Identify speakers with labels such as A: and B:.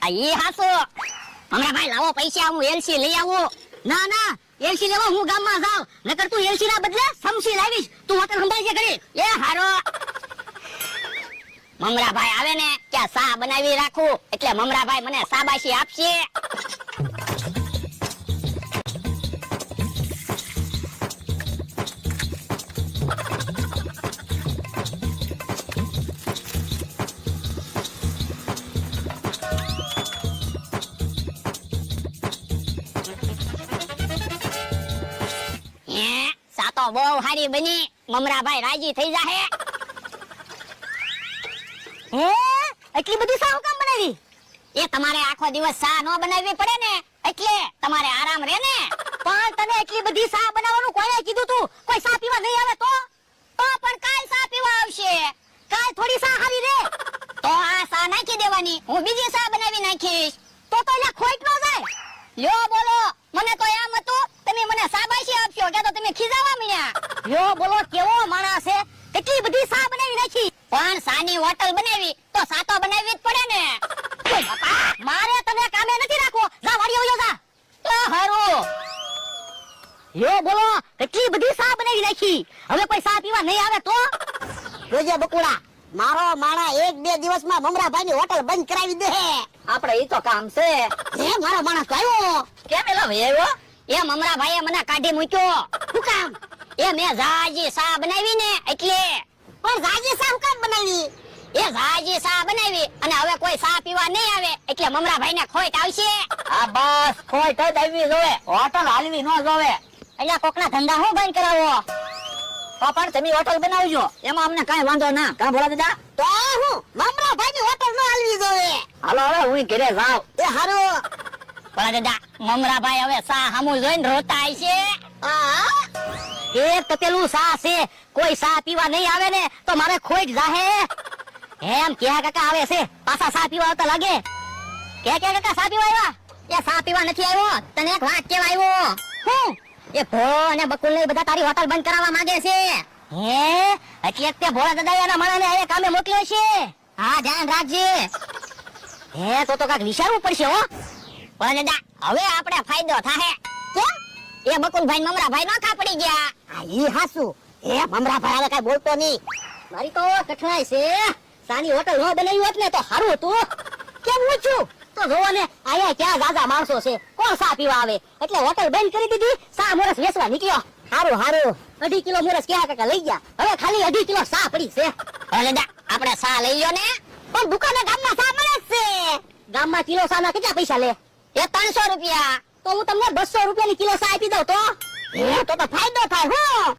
A: ઈ હાસો હમણાં ભાઈ લાવો પૈસા હું એલસી લઈ આવું. ના ના એલસી લેવા હું ગામમાં જાઉં, નકર તું એલસી ના બદલે સમસી લાવીશ. તું હોટલ સંભાળજે ઘડી. એ હારો મમરાભાઈ આવે ને ત્યાં સા બનાવી રાખું એટલે મમરાભાઈ મને શાબાશી આપશે. સા તો બહુ સારી બની, મમરાભાઈ રાજી થઈ જાહે. હે એટલી બધી સા કામ બનાવી? એ તમારે આખો દિવસ સા નો બનાવવી પડે ને એટલે તમારે આરામ રહે ને. પણ તને એટલી બધી સા બનાવવાનું કોણે કીધું? તું કોઈ સા પીવા નહીં આવે તો પણ કાલ સા પીવા આવશે. કાલ થોડી સા હારી રે તો આ સા નાખી દેવાની, હું બીજી સા બનાવી નાખીશ. તો એટલે ખોટ નો જાય. લ્યો બોલો, મને તો એમ હતું તમે મને શાબાશી આપશો કે તો તમે ખીજાવા મીયા. લ્યો બોલો કેવો માણસ છે, કેટલી બધી સા બનાવી નાખી. પણ સાની હોટલ બનાવી તો સા તો બનાવવી જ પડે ને. મારે તને કામે નથી રાખો, જા વાડીએ વયો જા. તો હારું. લ્યો બોલો કેટલી બધી સા બનાવી નાખી, હવે કોઈ સા પીવા નહીં આવે તો? જોજે બકુડા, મારો માણા એક બે દિવસમાં મમરાભાઈની હોટલ બંધ કરાવી દે. આપણે ઈ તો કામ છે. હે મારો માણસ તો આવ્યો. કેમ એલો આવ્યો? એ મમરાભાઈએ મને કાઢી મૂક્યો. શું કામ? એ મેં જાજી સા બનાવી ને એટલે. પણ જાજી સા શું કામ બનાવી? એ જાજી સા બનાવી અને હવે કોઈ સા પીવા નહીં આવે એટલે મમરાભાઈને ખોટ આવશે. આ બસ ખોટ જ આવી જોવે, હોટલ હાલવી ન જોવે. એટલે કોકના ધંધા હું બંધ કરાવો? તો પણ તમે હોટલ બનાવજો, એમાં અમને કાંઈ વાંધો ના. કા ભોળા દાદા? તો હું મમરાભાઈની હોટલ ન હાલવી જોવે. હાલો હવે હું ઘરે જાઉં. એ હારું. ભોળા દાદા, મમરાભાઈ હવે સા હામું જોઈને રોતા હશે. એક તપેલું સા છે, કોઈ સા પીવા નહીં આવે ને તો મારે ખોટ જાહે. એમ કે કાકા આવે છે, પાછા સા પીવા આવતા લાગે. કે કાકા સા પીવા આવ્યા? એ સા પીવા નથી આવ્યો, તને એક વાત કેવા આવ્યો. હું? એ ભોળો અને બકુલ ને બધા તારી હોટલ બંધ કરાવવા માંગે છે. હે એટલે તે ભોળા દાદા એના માણસને અહીંયા કામે મોકલ્યો છે. હા ધ્યાન રાખજે. હે તો કાક વિચારવું પડશે હો. ભોળા દાદા હવે આપણે ફાયદો થાહે. કેમ? એ બકુલભાઈ મમરાભાઈ નોખા પડી ગયા. આ ઈ હાસુ. એ મમરાભાઈ હવે કાઈ બોલતો નહીં. મારી તો કઠણાઈ છે. સાની હોટલ ન બનાવી હોત ને તો સારું હતું. કેમ ઊંચું તો જોવો ને, આયા ક્યાં જાજા માણસો છે, કોણ સા પીવા આવે? એટલે હોટલ બંધ કરી દીધી, સા મોરસ વેચવા નીકળ્યો. હારું હારું, 2.5 કિલો મોરસ ક્યાં કાકા લઈ ગયા. હવે ખાલી 2.5 કિલો સા પડી છે. અરે દા આપણે સા લઈ લ્યો ને. પણ દુકાને ગામમાં સા મળે છે. ગામમાં કિલો સા ના કેટલા પૈસા લે? એ 300 રૂપિયા. તો હું તમને 200 રૂપિયાની કિલો સા આપી દઉં તો? એ તો ફાયદો થાય. હું